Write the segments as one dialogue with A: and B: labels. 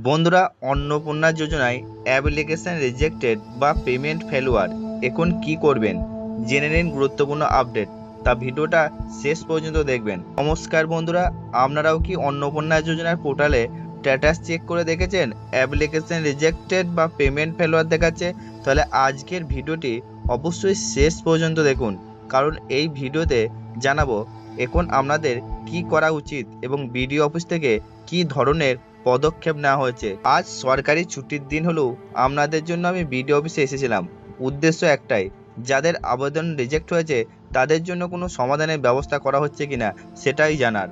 A: বন্ধুরা, অন্নপূর্ণা যোজনায় application rejected বা পেমেন্ট ফেলুয়ার এখন কি করবেন জেনে নিন গুরুত্বপূর্ণ আপডেট। তা ভিডিওটা শেষ পর্যন্ত দেখবেন। নমস্কার বন্ধুরা, আপনারাও কি অন্নপূর্ণা যোজনার পোর্টালে স্ট্যাটাস চেক করে দেখেছেন অ্যাপ্লিকেশন রিজেক্টেড বা পেমেন্ট ফেলুয়ার দেখাচ্ছে? তাহলে আজকের ভিডিওটি অবশ্যই শেষ পর্যন্ত দেখুন, কারণ এই ভিডিওতে জানাবো এখন আপনাদের কি করা উচিত এবং বিডিও অফিস থেকে কি ধরনের পদক্ষেপ নেওয়া হয়েছে। আজ সরকারি ছুটির দিন হলেও আপনাদের জন্য আমি বিডিও অফিসে এসেছিলাম। উদ্দেশ্য একটাই, যাদের আবেদন রিজেক্ট হয়েছে তাদের জন্য কোনো সমাধানের ব্যবস্থা করা হচ্ছে কিনা সেটাই জানার।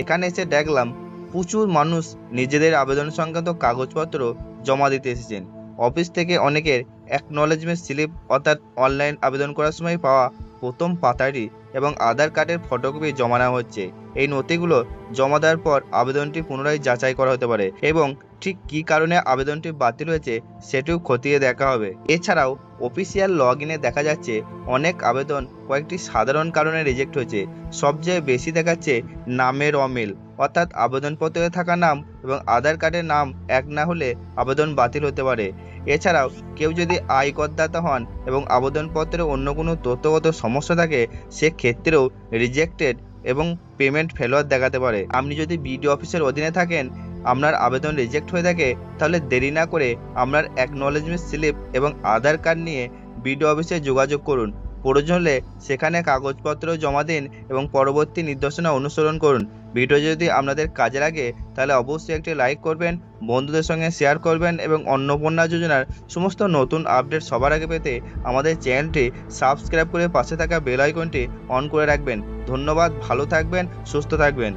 A: এখানে এসে দেখলাম প্রচুর মানুষ নিজেদের আবেদন সংক্রান্ত কাগজপত্র জমা দিতে এসেছেন। অফিস থেকে অনেকের অ্যাকনলেজমেন্ট স্লিপ অর্থাৎ অনলাইন আবেদন করার সময় পাওয়া প্রথম পাতাটি এবং আধার কার্ডের ফটোকপি জমা নেওয়া হচ্ছে। এই নথিগুলো জমা দেওয়ার পর আবেদনটি পুনরায় যাচাই করা হতে পারে এবং ঠিক কী কারণে আবেদনটি বাতিল হয়েছে সেটিও খতিয়ে দেখা হবে। এছাড়াও অফিসিয়াল লগ ইনে দেখা যাচ্ছে অনেক আবেদন কয়েকটি সাধারণ কারণে রিজেক্ট হয়েছে। সবচেয়ে বেশি দেখাচ্ছে নামের অমিল, অর্থাৎ আবেদনপত্রে থাকা নাম এবং আধার কার্ডের নাম এক না হলে আবেদন বাতিল হতে পারে। এছাড়াও কেউ যদি আয় করদাতা হন এবং আবেদনপত্রে অন্য কোনো তথ্যগত সমস্যা থাকে সেক্ষেত্রেও রিজেক্টেড এবং পেমেন্ট ফেলোয়ার দেখাতে পারে। আপনি যদি বিডিও অফিসের অধীনে থাকেন, আপনার আবেদন রিজেক্ট হয়ে থাকে, তাহলে দেরি না করে আপনার অ্যাকনলেজমেন্ট স্লিপ এবং আধার কার্ড নিয়ে বিডিও অফিসে যোগাযোগ করুন। প্রয়োজন হলে সেখানে কাগজপত্র জমা দিন এবং পরবর্তী নির্দেশনা অনুসরণ করুন। ভিডিও যদি আপনাদের কাজে লাগে তাহলে অবশ্যই একটি লাইক করবেন, বন্ধুদের সঙ্গে শেয়ার করবেন এবং অন্নপূর্ণা যোজনার সমস্ত নতুন আপডেট সবার আগে পেতে আমাদের চ্যানেলটি সাবস্ক্রাইব করে পাশে থাকা বেল আইকনটি অন করে রাখবেন। ধন্যবাদ, ভালো থাকবেন, সুস্থ থাকবেন।